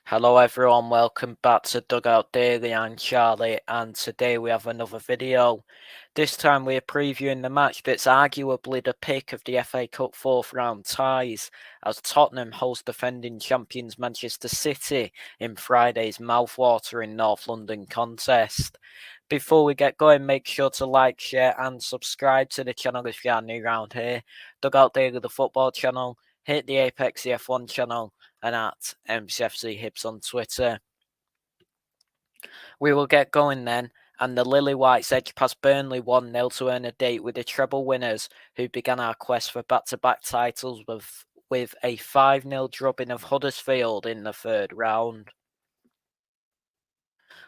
Hello everyone, welcome back to Dugout Daily. I'm Charlie and today we have another video. This time we're previewing the match that's arguably the pick of the FA Cup fourth round ties as Tottenham host defending champions Manchester City in Friday's mouthwatering North London contest. Before we get going, make sure to like, share and subscribe to the channel if you are new around here. Dugout Daily, the football channel, hit the Apex the F1 channel and at MCFC Hips on Twitter. We will get going then, and the Lily Whites edge past Burnley 1-0 to earn a date with the treble winners who began our quest for back-to-back titles with a 5-0 drubbing of Huddersfield in the third round.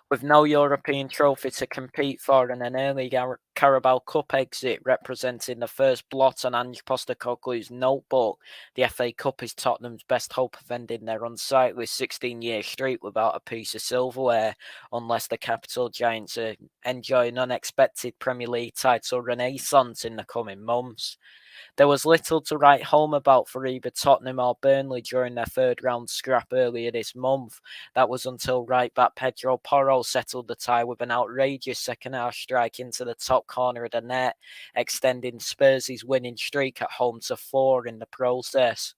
With no European trophy to compete for and an early Carabao Cup exit representing the first blot on Ange Postecoglou's notebook, the FA Cup is Tottenham's best hope of ending their unsightly 16-year streak without a piece of silverware, unless the capital giants enjoy an unexpected Premier League title renaissance in the coming months. There was little to write home about for either Tottenham or Burnley during their third round scrap earlier this month. That was until right back Pedro Porro settled the tie with an outrageous second half strike into the top corner of the net, extending Spurs' winning streak at home to 4 in the process.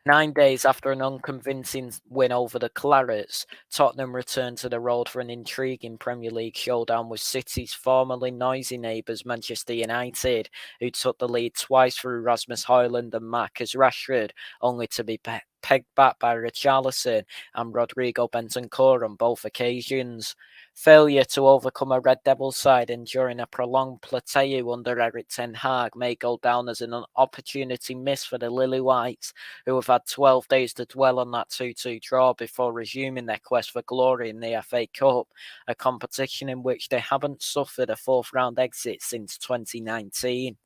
9 days after an unconvincing win over the Clarets, Tottenham returned to the road for an intriguing Premier League showdown with City's formerly noisy neighbours Manchester United, who took the lead twice through Rasmus Højlund and Marcus Rashford, only to be pegged back by Richarlison and Rodrigo Bentancur on both occasions. Failure to overcome a Red Devil side enduring a prolonged plateau under Erik ten Hag may go down as an opportunity missed for the Lily Whites, who have had 12 days to dwell on that 2-2 draw before resuming their quest for glory in the FA Cup, a competition in which they haven't suffered a fourth round exit since 2019.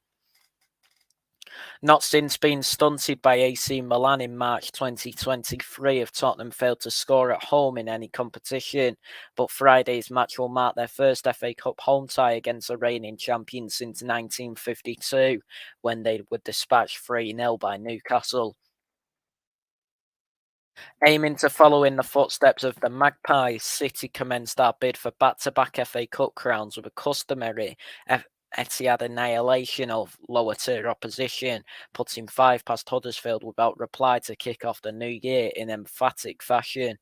Not since being stunted by AC Milan in March 2023 have Tottenham failed to score at home in any competition, but Friday's match will mark their first FA Cup home tie against the reigning champions since 1952, when they were dispatched 3-0 by Newcastle. Aiming to follow in the footsteps of the Magpies, City commenced our bid for back-to-back FA Cup crowns with a customary Etihad annihilation of lower-tier opposition, putting 5 past Huddersfield without reply to kick off the new year in emphatic fashion.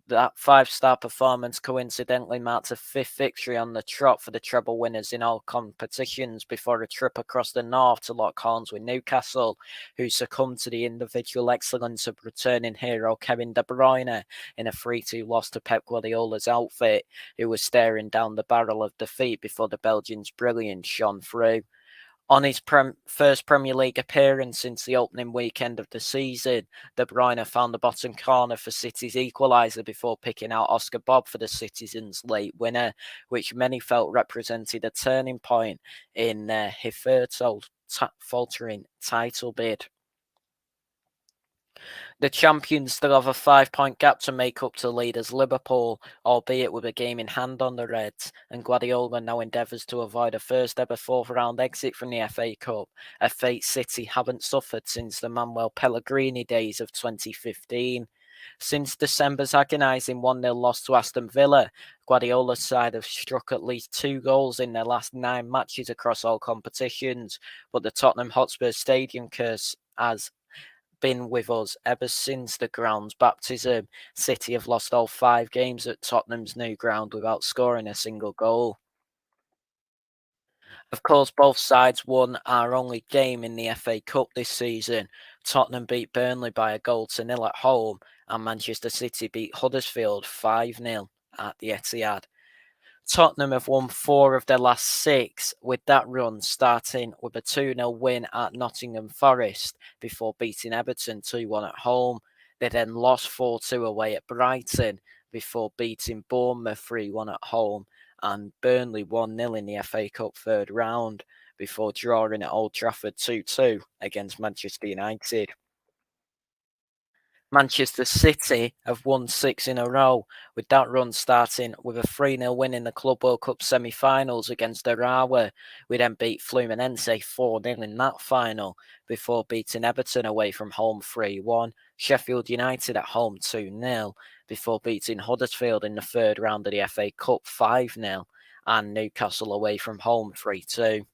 That 5-star performance coincidentally marked a 5th victory on the trot for the treble winners in all competitions before a trip across the north to lock horns with Newcastle, who succumbed to the individual excellence of returning hero Kevin De Bruyne in a 3-2 loss to Pep Guardiola's outfit, who was staring down the barrel of defeat before the Belgians' brilliance shone through. On his first Premier League appearance since the opening weekend of the season, De Bruyne found the bottom corner for City's equaliser before picking out Oscar Bob for the Citizens' late winner, which many felt represented a turning point in their hitherto faltering title bid. The champions still have a 5-point gap to make up to leaders Liverpool, albeit with a game in hand on the Reds, and Guardiola now endeavours to avoid a first ever fourth round exit from the FA Cup, a fate City haven't suffered since the Manuel Pellegrini days of 2015. Since December's agonising 1-0 loss to Aston Villa, Guardiola's side have struck at least 2 goals in their last 9 matches across all competitions, but the Tottenham Hotspur Stadium curse has been with us ever since the ground's baptism. City have lost all 5 games at Tottenham's new ground without scoring a single goal. Of course, both sides won our only game in the FA Cup this season. Tottenham beat Burnley by a goal to nil at home, and Manchester City beat Huddersfield 5-0 at the Etihad. Tottenham have won 4 of their last 6, with that run starting with a 2-0 win at Nottingham Forest before beating Everton 2-1 at home. They then lost 4-2 away at Brighton before beating Bournemouth 3-1 at home and Burnley 1-0 in the FA Cup third round before drawing at Old Trafford 2-2 against Manchester United. Manchester City have won 6 in a row, with that run starting with a 3-0 win in the Club World Cup semi-finals against Urawa. We then beat Fluminense 4-0 in that final before beating Everton away from home 3-1, Sheffield United at home 2-0 before beating Huddersfield in the third round of the FA Cup 5-0 and Newcastle away from home 3-2.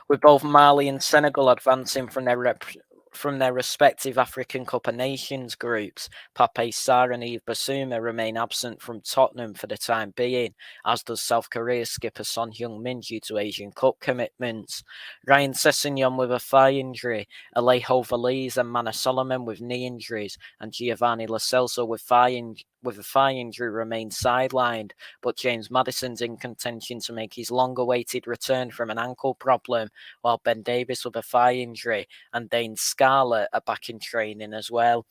With both Mali and Senegal advancing from their respective African Cup of Nations groups, Pape Sarr and Yves Bissouma remain absent from Tottenham for the time being, as does South Korea skipper Son Heung-min due to Asian Cup commitments. Ryan Sessegnon with a thigh injury, Alejo Veliz and Mana Solomon with knee injuries, and Giovanni Lo Celso with a thigh injury remain sidelined, but James Maddison's in contention to make his long-awaited return from an ankle problem, while Ben Davies with a thigh injury and Dane Scarlett are back in training as well.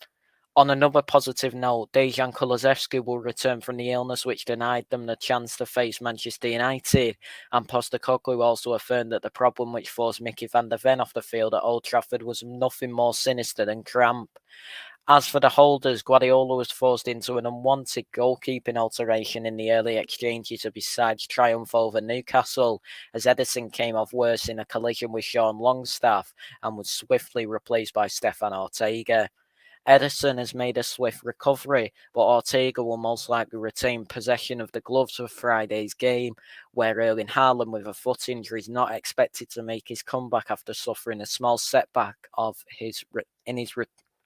On another positive note, Dejan Kulusevski will return from the illness which denied them the chance to face Manchester United, and Postecoglou also affirmed that the problem which forced Mickey van der Ven off the field at Old Trafford was nothing more sinister than cramp. As for the holders, Guardiola was forced into an unwanted goalkeeping alteration in the early exchanges of his side's triumph over Newcastle, as Ederson came off worse in a collision with Sean Longstaff and was swiftly replaced by Stefan Ortega. Ederson has made a swift recovery, but Ortega will most likely retain possession of the gloves for Friday's game, where Erling Haaland with a foot injury is not expected to make his comeback after suffering a small setback in his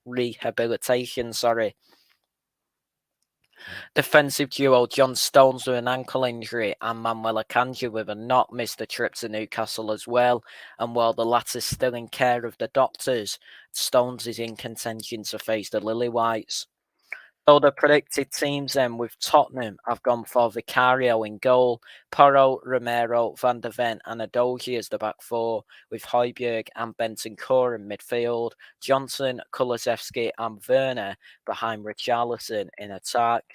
rehabilitation. Defensive duo John Stones with an ankle injury and Manuel Akanji with a knock missed the trip to Newcastle as well. And while the latter's still in care of the doctors, Stones is in contention to face the Lily Whites. So the predicted teams then with Tottenham have gone for Vicario in goal, Porro, Romero, Van der Ven and Adoji as the back four, with Højbjerg and Bentancur in midfield, Johnson, Kulusevski and Werner behind Richarlison in attack.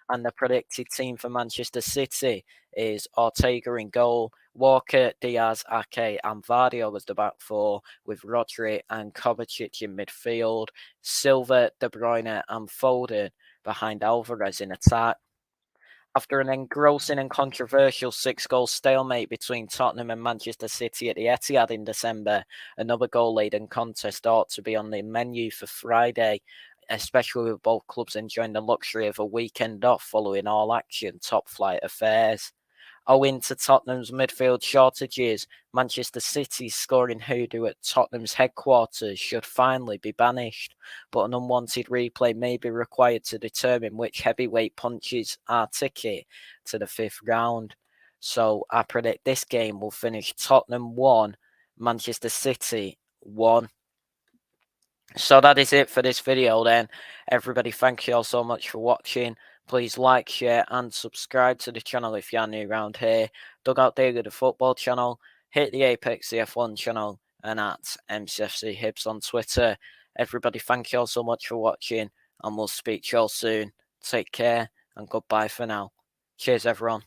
And the predicted team for Manchester City is Ortega in goal, Walker, Diaz, Ake and Vardio as the back four, with Rodri and Kovacic in midfield, Silva, De Bruyne and Foden behind Alvarez in attack. After an engrossing and controversial 6-goal stalemate between Tottenham and Manchester City at the Etihad in December, another goal-laden contest ought to be on the menu for Friday, especially with both clubs enjoying the luxury of a weekend off following all-action top-flight affairs. Owing to Tottenham's midfield shortages, Manchester City's scoring hoodoo at Tottenham's headquarters should finally be banished, but an unwanted replay may be required to determine which heavyweight punches our ticket to the 5th round. So I predict this game will finish Tottenham 1, Manchester City 1. So that is it for this video then. Everybody, thank you all so much for watching. Please like, share and subscribe to the channel if you are new around here. Dugout Daily, the football channel. Hit the Apex, the F1 channel. And at MCFC Hibs on Twitter. Everybody, thank you all so much for watching. And we'll speak to you all soon. Take care and goodbye for now. Cheers, everyone.